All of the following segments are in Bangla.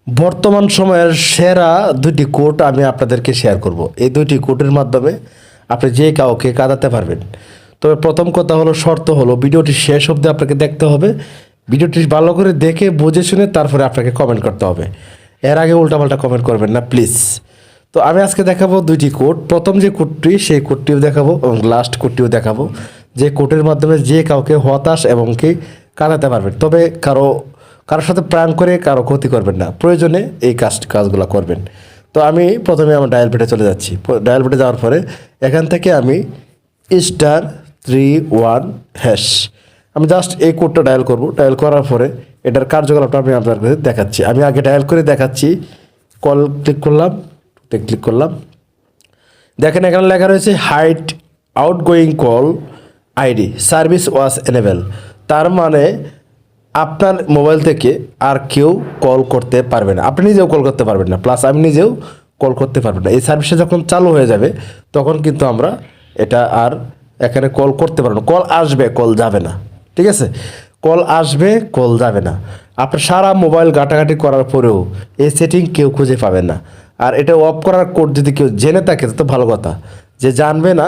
বর্তমান সময়ের সেরা দুটি কোড আমি আপনাদেরকে শেয়ার করব। এই দুটি কোডের মাধ্যমে আপনি যে কাউকে কাঁদাতে পারবেন। তবে প্রথম কথা হলো, শর্ত হলো ভিডিওটি শেষ অবধি আপনাকে দেখতে হবে। ভিডিওটি ভালো করে দেখে বুঝে শুনে তারপরে আপনাকে কমেন্ট করতে হবে। এর আগে উল্টাপাল্টা কমেন্ট করবেন না প্লিজ। তো আমি আজকে দেখাবো দুইটি কোড। প্রথম যে কোডটি সেই কোডটিও দেখাবো এবং লাস্ট কোডটিও দেখাবো, যে কোডের মাধ্যমে যে কাউকে হতাশ এবং কি কাঁদাতে পারবেন। তবে কারোর সাথে প্র্যাঙ্ক করে কারো ক্ষতি করবেন না, প্রয়োজনে এই কাজগুলো করবেন। তো আমি প্রথমে আমার ডায়াল পেটে চলে যাচ্ছি। ডায়াল পেটে যাওয়ার পরে এখান থেকে আমি *31# আমি জাস্ট এই কোডটা ডায়াল করব। ডায়াল করার পরে এটার কার্যকলাপটা আমি আপনার কাছে দেখাচ্ছি। আমি আগে ডায়াল করে দেখাচ্ছি। কল ক্লিক করলাম, দেখেন এখানে লেখা রয়েছে hide outgoing call ID service was enable. তার মানে আপনার মোবাইল থেকে আর কেউ কল করতে পারবে না, আপনি নিজেও কল করতে পারবেন না, প্লাস আমি নিজেও কল করতে পারবেন না। এই সার্ভিসটা যখন চালু হয়ে যাবে তখন কিন্তু আমরা এটা আর এখানে কল করতে পারবো না। কল আসবে, কল যাবে না, ঠিক আছে? কল আসবে, কল যাবে না। আপনার সারা মোবাইল ঘাটাঘাটি করার পরেও এই সেটিং কেউ খুঁজে পাবে না। আর এটা অফ করার কোড যদি কেউ জেনে থাকে তো ভালো কথা, যে জানবে না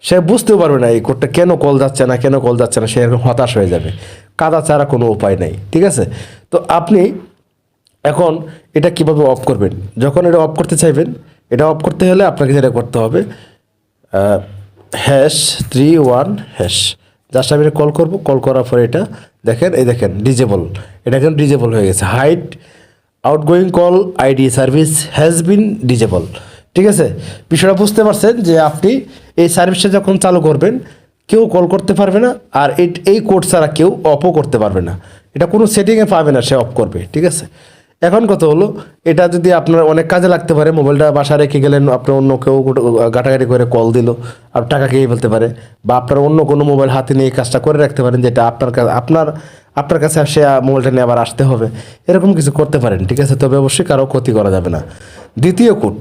সে বুঝতেও পারবে না এই কোডটা কেন কল যাচ্ছে না, সে এরকম হতাশ হয়ে যাবে। কাদা ছাড়া কোনো উপায় নেই, ঠিক আছে? তো আপনি এখন এটা কিভাবে অফ করবেন? যখন এটা অফ করতে চাইবেন, এটা অফ করতে হলে আপনাকে যেটা করতে হবে, #31#। জাস্ট আমি কল করব। কল করার পরে এটা দেখেন, এই দেখেন ডিজেবল, এটা এখন ডিজেবল হয়ে গেছে। Hide outgoing call ID service has been disable, ঠিক আছে? বিষয়টা বুঝতে পারছেন যে আপনি এই সার্ভিসটা যখন চালু করবেন কেউ কল করতে পারবে না, আর এই কোড ছাড়া কেউ অফও করতে পারবে না। এটা কোনো সেটিংয়ে পাবে না, সে অফ করবে, ঠিক আছে? এখন কথা হলো, এটা যদি আপনার অনেক কাজে লাগতে পারে, মোবাইলটা বাসায় রেখে গেলেন, আপনার অন্য কেউ ঘাটাঘাটি করে কল দিল আর টাকা খেয়ে ফেলতে পারে, বা আপনার অন্য কোনো মোবাইল হাতে নিয়ে কাজটা করে রাখতে পারেন, যেটা আপনার কাছে সে মোবাইলটা নিয়ে আবার আসতে হবে, এরকম কিছু করতে পারেন, ঠিক আছে? তবে অবশ্যই কারো ক্ষতি করা যাবে না। দ্বিতীয় কোড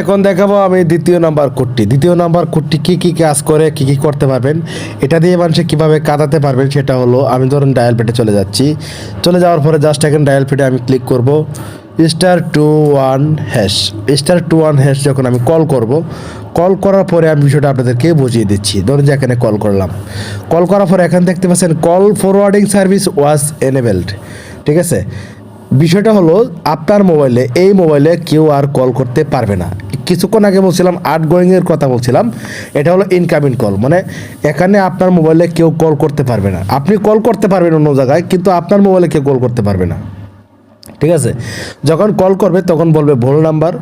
এখন দেখাবো আমি দ্বিতীয় নাম্বার কোডটি কী কাজ করে, কী করতে পারবেন, এটা দিয়ে মানুষে কীভাবে কাঁদাতে পারবেন সেটা হলো, আমি ধরুন ডায়াল পেটে চলে যাচ্ছি। চলে যাওয়ার পরে জাস্ট এখন ডায়াল পেটে আমি ক্লিক করব *21#। যখন আমি কল করব, কল করার পরে আমি বিষয়টা আপনাদেরকে বুঝিয়ে দিচ্ছি। ধরুন যে এখানে কল করলাম, কল করার পরে এখানে দেখতে পাচ্ছেন কল ফরওয়ার্ডিং সার্ভিস ওয়াজ এনেবলড, ঠিক আছে? বিষয়টা হলো, আপনার মোবাইলে, এই মোবাইলে কেউ আর কল করতে পারবে না। কিছুক্ষণ আগে বলছিলাম আউটগোয়িংয়ের কথা বলছিলাম, এটা হলো ইনকামিং কল। মানে এখানে আপনার মোবাইলে কেউ কল করতে পারবে না। আপনি কল করতে পারবেন অন্য জায়গায়, কিন্তু আপনার মোবাইলে কেউ কল করতে পারবে না, ঠিক আছে? যখন কল করবে তখন বলবে ভুল নাম্বার,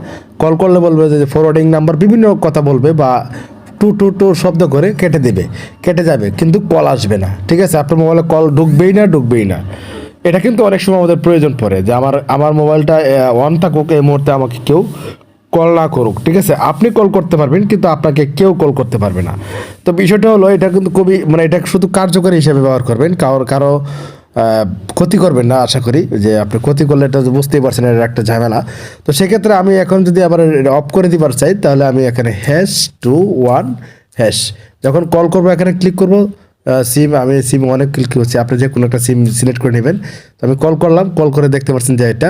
কল করলে বলবে যে ফরওয়ার্ডিং নাম্বার, বিভিন্ন কথা বলবে, বা টু শব্দ করে কেটে যাবে, কিন্তু কল আসবে না, ঠিক আছে? আপনার মোবাইলে কল ঢুকবেই না। এটা কিন্তু অনেক সময় আমাদের প্রয়োজন পড়ে, যে আমার মোবাইলটা অন থাকুক, এই মুহূর্তে আমাকে কেউ কল না করুক, ঠিক আছে? আপনি কল করতে পারবেন কিন্তু আপনাকে কেউ কল করতে পারবে না। তো বিষয়টা হলো, এটা কিন্তু খুবই, মানে এটা শুধু কার্যকরী হিসেবে ব্যবহার করবেন, কারো ক্ষতি করবেন না। আশা করি যে আপনি ক্ষতি করলে এটা বুঝতেই পারছেন, এটা একটা ঝামেলা। তো সেক্ষেত্রে আমি এখন যদি আবার অফ করে দিবার চাই, তাহলে আমি এখানে #21#। যখন কল করবো এখানে ক্লিক করবো। আমি সিম অনেক ক্লিক করছি, আপনি যে কোনো একটা সিম সিলেক্ট করে নেবেন। তো আমি কল করলাম, কল করে দেখতে পাচ্ছেন যে এটা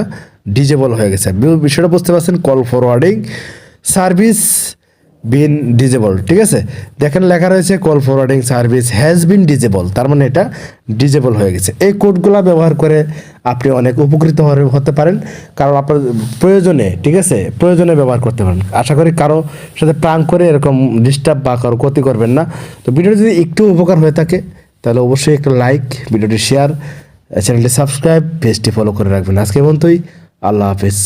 ডিজেবল হয়ে গেছে। বিষয়টা বুঝতে পারছেন, কল ফরওয়ার্ডিং সার্ভিস বিন ডিজেবল, ঠিক আছে? দেখেন লেখা রয়েছে call forwarding service has been disable, তার মানে এটা ডিজেবল হয়ে গেছে। এই কোডগুলো ব্যবহার করে আপনি অনেক উপকৃত হতে পারেন, কারণ আপনার প্রয়োজনে, ঠিক আছে, প্রয়োজনে ব্যবহার করতে পারেন। আশা করি কারো সাথে প্রাঙ্ক করে এরকম ডিস্টার্ব বা কারো ক্ষতি করবেন না। তো ভিডিওটি যদি একটু উপকার হয়ে থাকে তাহলে অবশ্যই একটা লাইক, ভিডিওটি শেয়ার, চ্যানেলটি সাবস্ক্রাইব, পেজটি ফলো করে রাখবেন। আজকে পর্যন্তই, আল্লাহ হাফেজ।